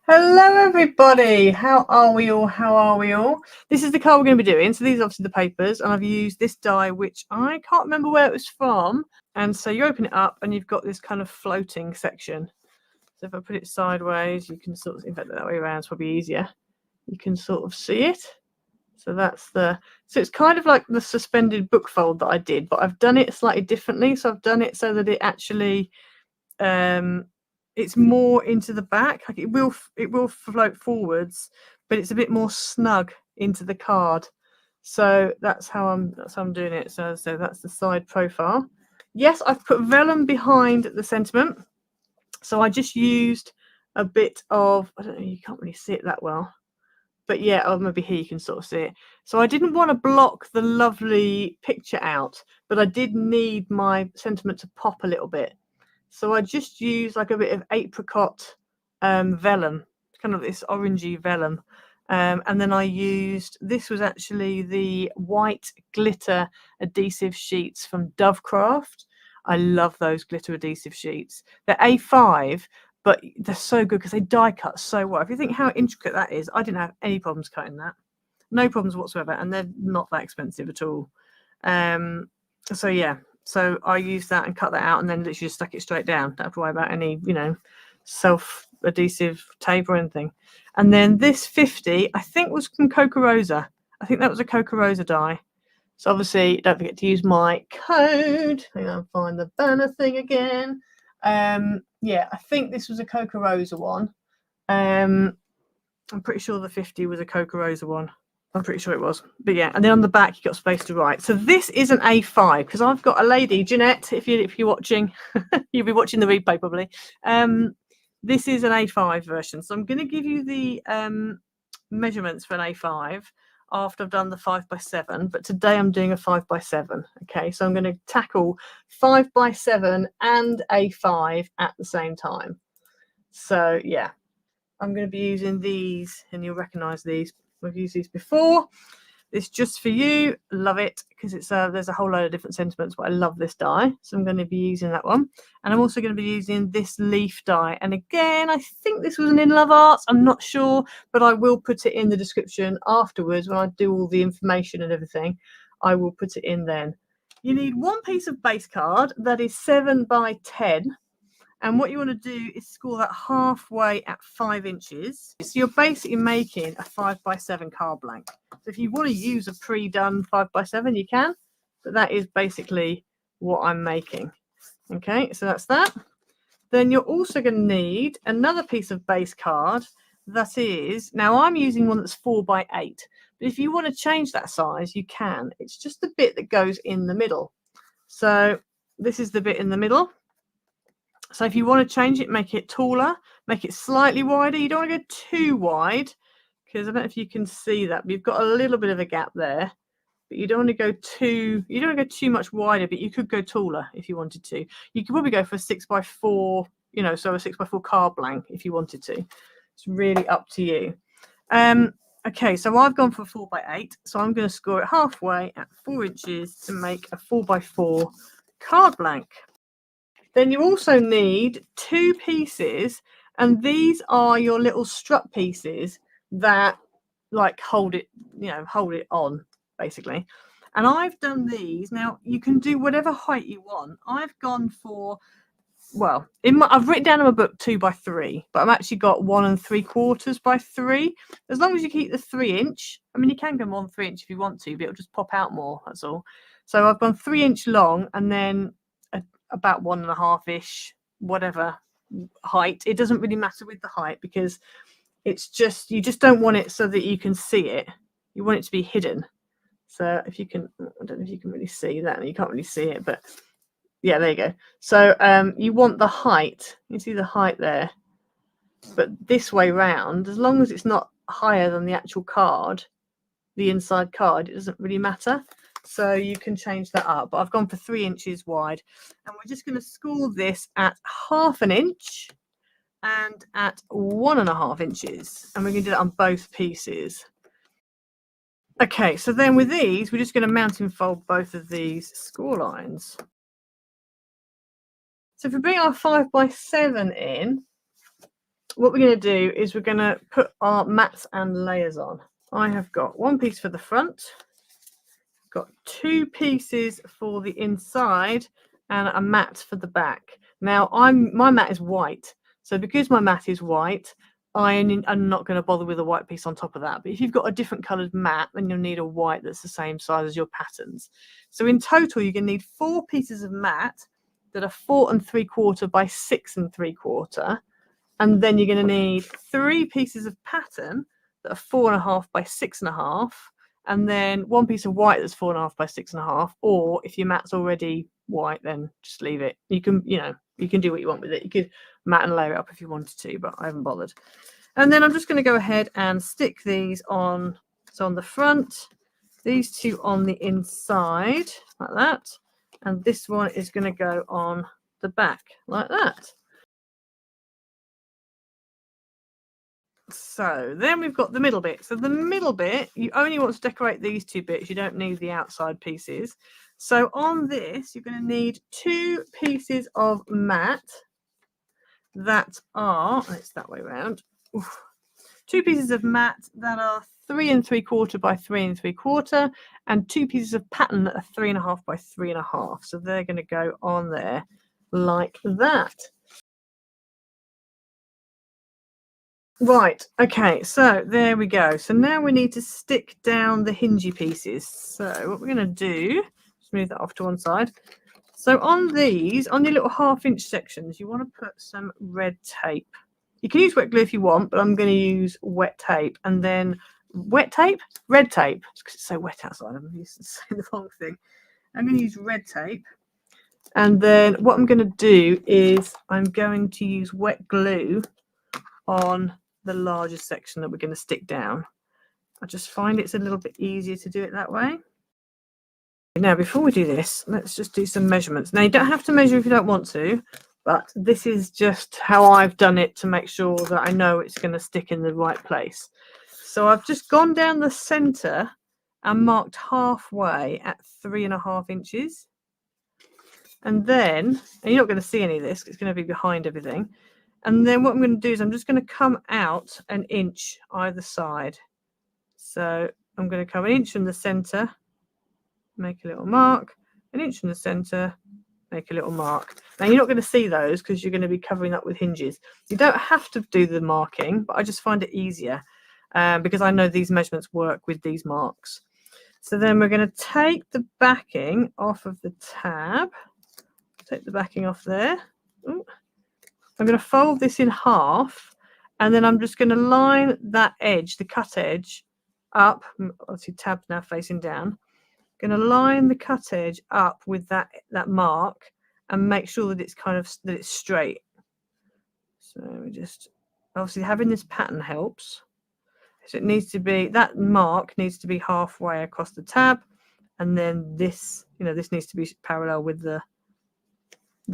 Hello everybody, how are we all? How are we all? This is the card we're going to be doing. So these are obviously the papers, and I've used this die, which I can't remember where it was from. And so you open it up and you've got this kind of floating section. So if I put it sideways, you can sort of, in fact that way around is probably easier. You can sort of see it. So that's so it's kind of like the suspended book fold that I did, but I've done it slightly differently. So I've done it so that it actually it's more into the back. Like it will float forwards, but it's a bit more snug into the card. So that's how I'm doing it. So that's the side profile. Yes, I've put vellum behind the sentiment. So I just used a bit of, I don't know, you can't really see it that well, but yeah, oh, maybe here you can sort of see it. So I didn't want to block the lovely picture out, but I did need my sentiment to pop a little bit. So I just used like a bit of apricot vellum, kind of this orangey vellum. And then I used, this was actually the white glitter adhesive sheets from Dovecraft. I love those glitter adhesive sheets. They're A5, but they're so good because they die cut so well. If you think how intricate that is, I didn't have any problems cutting that. No problems whatsoever. And they're not that expensive at all. So yeah, so I used that and cut that out and then literally just stuck it straight down. Don't have to worry about any, self-adhesive tape or anything. And then this 50, I think was from Coca Rosa. I think that was a Coca Rosa die. So obviously, don't forget to use my code. Hang on, find the banner thing again. Yeah, I think this was a Coca Rosa one. I'm pretty sure the 50 was a Coca Rosa one. I'm pretty sure it was, but yeah. And then on the back, you got space to write. So this is an A5 because I've got a lady, Jeanette. If you're watching, you'll be watching the replay probably. This is an A5 version. So I'm going to give you the measurements for an A5 after I've done the 5x7. But today I'm doing a 5x7. Okay, so I'm going to tackle 5x7 and A5 at the same time. So yeah, I'm going to be using these, and you'll recognise these. We've used these before. It's just for you. Love it because it's there's a whole load of different sentiments, but I love this die, so I'm going to be using that one. And I'm also going to be using this leaf die. And again, I think this was an In Love Arts. I'm not sure, but I will put it in the description afterwards when I do all the information and everything. I will put it in then. You need one piece of base card that is 7x10. And what you want to do is score that halfway at 5 inches. So you're basically making a 5x7 card blank. So if you want to use a pre-done 5x7, you can, but that is basically what I'm making. Okay, so that's that. Then you're also going to need another piece of base card that is, now I'm using one that's 4x8, but if you want to change that size, you can. It's just the bit that goes in the middle. So this is the bit in the middle. So if you want to change it, make it taller, make it slightly wider. You don't want to go too wide because I don't know if you can see that, but you've got a little bit of a gap there. But you don't want to go too much wider, but you could go taller if you wanted to. You could probably go for a 6x4, so a 6x4 card blank if you wanted to. It's really up to you. Okay, so I've gone for 4x8, so I'm going to score it halfway at 4 inches to make a 4x4 card blank. Then you also need 2 pieces, and these are your little strut pieces that like hold it on basically. And I've done these. Now you can do whatever height you want. I've gone for, well, I've written down in my book 2x3, but I've actually got 1 3/4 by 3. As long as you keep the 3 inch. I mean, you can go more than 3 inch if you want to, but it'll just pop out more. That's all. So I've gone 3 inch long, and then about 1.5-ish, whatever height. It doesn't really matter with the height because it's just, you just don't want it so that you can see it. You want it to be hidden. So if you can, I don't know if you can really see that. You can't really see it, but yeah, there you go. So you want the height. You see the height there, but this way round, as long as it's not higher than the actual card, the inside card, it doesn't really matter. So you can change that up, but I've gone for 3 inches wide, and we're just going to score this at 1/2 inch and at 1.5 inches, and we're going to do that on both pieces. Okay, so then with these, we're just going to mounting fold both of these score lines. So if we bring our 5x7 in, what we're going to do is we're going to put our mats and layers on. I have got one piece for the front, got 2 pieces for the inside, and a mat for the back. Now my mat is white, so because my mat is white, I'm not going to bother with a white piece on top of that. But if you've got a different coloured mat, then you'll need a white that's the same size as your patterns. So in total, you're going to need 4 pieces of mat that are 4 3/4 by 6 3/4, and then you're going to need 3 pieces of pattern that are 4.5 by 6.5, and then 1 piece of white that's 4.5 by 6.5. Or if your mat's already white, then just leave it. You can, you can do what you want with it. You could mat and layer it up if you wanted to, but I haven't bothered. And then I'm just going to go ahead and stick these on. So on the front, these 2 on the inside like that, and this one is going to go on the back like that. So then we've got the middle bit. So the middle bit, you only want to decorate these 2 bits. You don't need the outside pieces. So on this, you're going to need 2 pieces of mat that are, it's that way around. Oof. 2 pieces of mat that are 3 3/4 by 3 3/4, and 2 pieces of pattern that are 3.5 by 3.5. So they're going to go on there like that. Right, okay, so there we go. So now we need to stick down the hingy pieces. So what we're going to do, just move that off to one side. So on these, on your little 1/2 inch sections, you want to put some red tape. You can use wet glue if you want, but I'm going to use wet tape. And then red tape, because it's so wet outside. I'm used to saying the wrong thing. I'm going to use red tape. And then what I'm going to do is I'm going to use wet glue on the largest section that we're going to stick down. I just find it's a little bit easier to do it that way. Now, before we do this, let's just do some measurements. Now, you don't have to measure if you don't want to, but this is just how I've done it to make sure that I know it's going to stick in the right place. So I've just gone down the center and marked halfway at 3.5 inches. And then, and you're not going to see any of this, it's going to be behind everything. And then what I'm going to do is I'm just going to come out 1 inch either side. So I'm going to come 1 inch from the center, make a little mark, 1 inch from the center, make a little mark. Now you're not going to see those because you're going to be covering up with hinges. You don't have to do the marking, but I just find it easier because I know these measurements work with these marks. So then we're going to take the backing off of the tab. Take the backing off there. Ooh. I'm going to fold this in half, and then I'm just going to line that edge, the cut edge, up. Obviously, tab's now facing down. Going to line the cut edge up with that mark and make sure that it's straight. So we just, obviously having this pattern helps. So it needs to be, that mark needs to be halfway across the tab, and then this, this needs to be parallel with the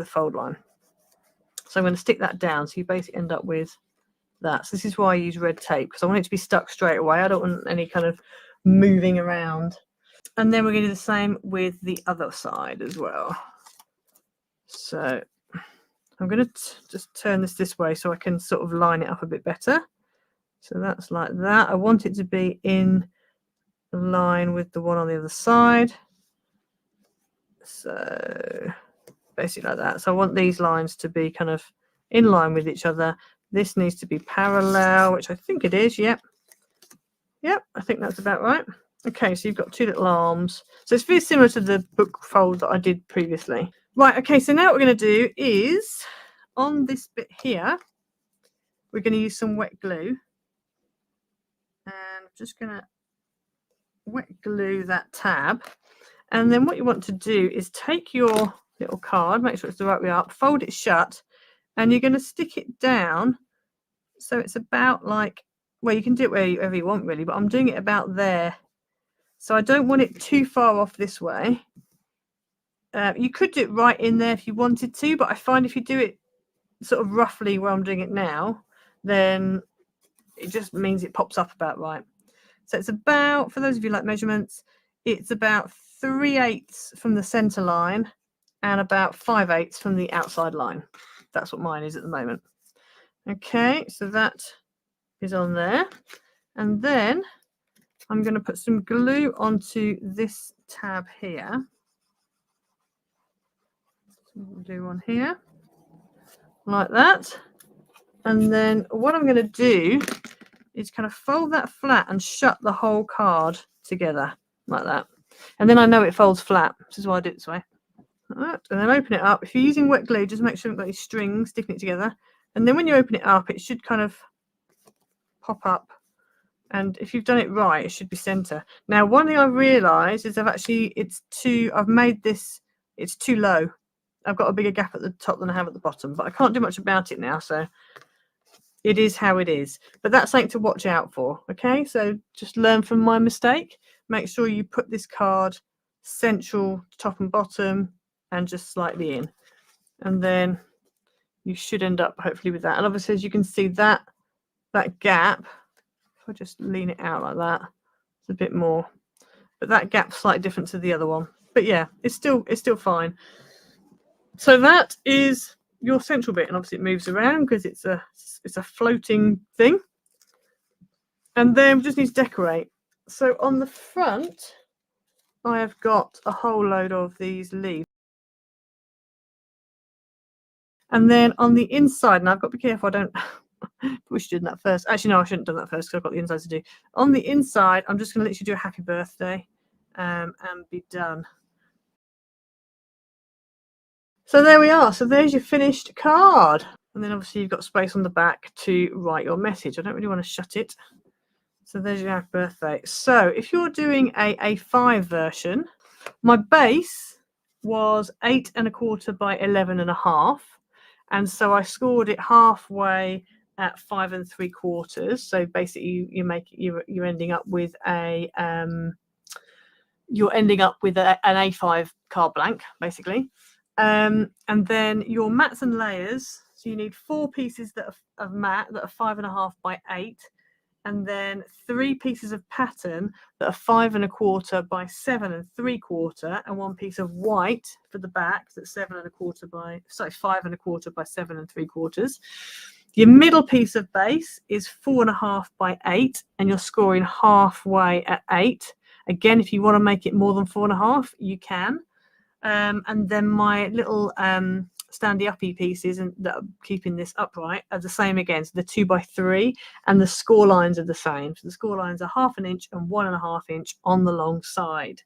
fold line. So I'm going to stick that down, so you basically end up with that. So this is why I use red tape, because I want it to be stuck straight away. I don't want any kind of moving around. And then we're going to do the same with the other side as well. So I'm going to just turn this way so I can sort of line it up a bit better. So that's like that. I want it to be in line with the one on the other side. So basically like that. So I want these lines to be kind of in line with each other. This needs to be parallel, which I think it is. Yep, I think that's about right. Okay, so you've got 2 little arms. So it's very similar to the book fold that I did previously. Right, okay, so now what we're going to do is on this bit here, we're going to use some wet glue. And I'm just going to wet glue that tab. And then what you want to do is take your little card, make sure it's the right way up, fold it shut, and you're going to stick it down. So it's about like, well, you can do it wherever you want really, but I'm doing it about there. So I don't want it too far off this way. You could do it right in there if you wanted to, but I find if you do it sort of roughly where I'm doing it now, then it just means it pops up about right. So it's about, for those of you like measurements, it's about 3/8 from the center line and about 5/8 from the outside line. That's what mine is at the moment. Okay, so that is on there. And then I'm going to put some glue onto this tab here. We'll do one here, like that. And then what I'm going to do is kind of fold that flat and shut the whole card together, like that. And then I know it folds flat. This is why I do it this way. Like that. And then open it up. If you're using wet glue, just make sure you've got any strings sticking it together. And then when you open it up, it should kind of pop up. And if you've done it right, it should be center. Now, one thing I've realized is I've made this, it's too low. I've got a bigger gap at the top than I have at the bottom, but I can't do much about it now. So it is how it is. But that's something to watch out for. Okay, so just learn from my mistake. Make sure you put this card central, top and bottom, and just slightly in. And then you should end up hopefully with that. And obviously, as you can see, that gap, if I just lean it out like that, it's a bit more. But that gap's slightly different to the other one. But yeah, it's still fine. So that is your central bit, and obviously it moves around because it's a floating thing. And then we just need to decorate. So on the front, I have got a whole load of these leaves. And then on the inside, and I've got to be careful I don't we should do that first. Actually, no, I shouldn't have done that first because I've got the inside to do. On the inside, I'm just going to literally do a happy birthday and be done. So there we are. So there's your finished card. And then obviously you've got space on the back to write your message. I don't really want to shut it. So there's your happy birthday. So if you're doing a A5 version, my base was 8 1/4 by 11 1/2. And so I scored it halfway at 5 3/4. So basically you're ending up with an A5 card blank, basically. And then your mats and layers. So you need 4 pieces of mat that are 5 1/2 by 8, and then 3 pieces of pattern that are 5 1/4 by 7 3/4, and 1 piece of white for the back that's 5 1/4 by 7 3/4. Your middle piece of base is 4 1/2 by 8, and you're scoring halfway at 8. Again, if you want to make it more than 4 1/2, you can. And then my little standy uppy pieces that are keeping this upright are the same again. So the 2 by 3, and the score lines are the same. So the score lines are 1/2 inch and 1 1/2 inch on the long side.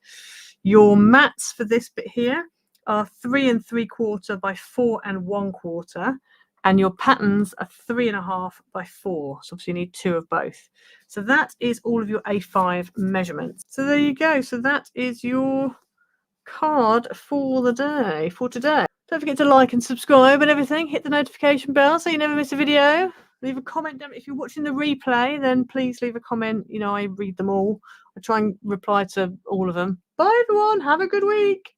Your mats for this bit here are 3 3/4 by 4 1/4. And your patterns are 3 1/2 by 4. So obviously you need 2 of both. So that is all of your A5 measurements. So there you go. So that is your card for the day, for today. Don't forget to like and subscribe and everything. Hit the notification bell so you never miss a video. Leave a comment down. If you're watching the replay, then please leave a comment. You know, I read them all. I try and reply to all of them. Bye, everyone. Have a good week.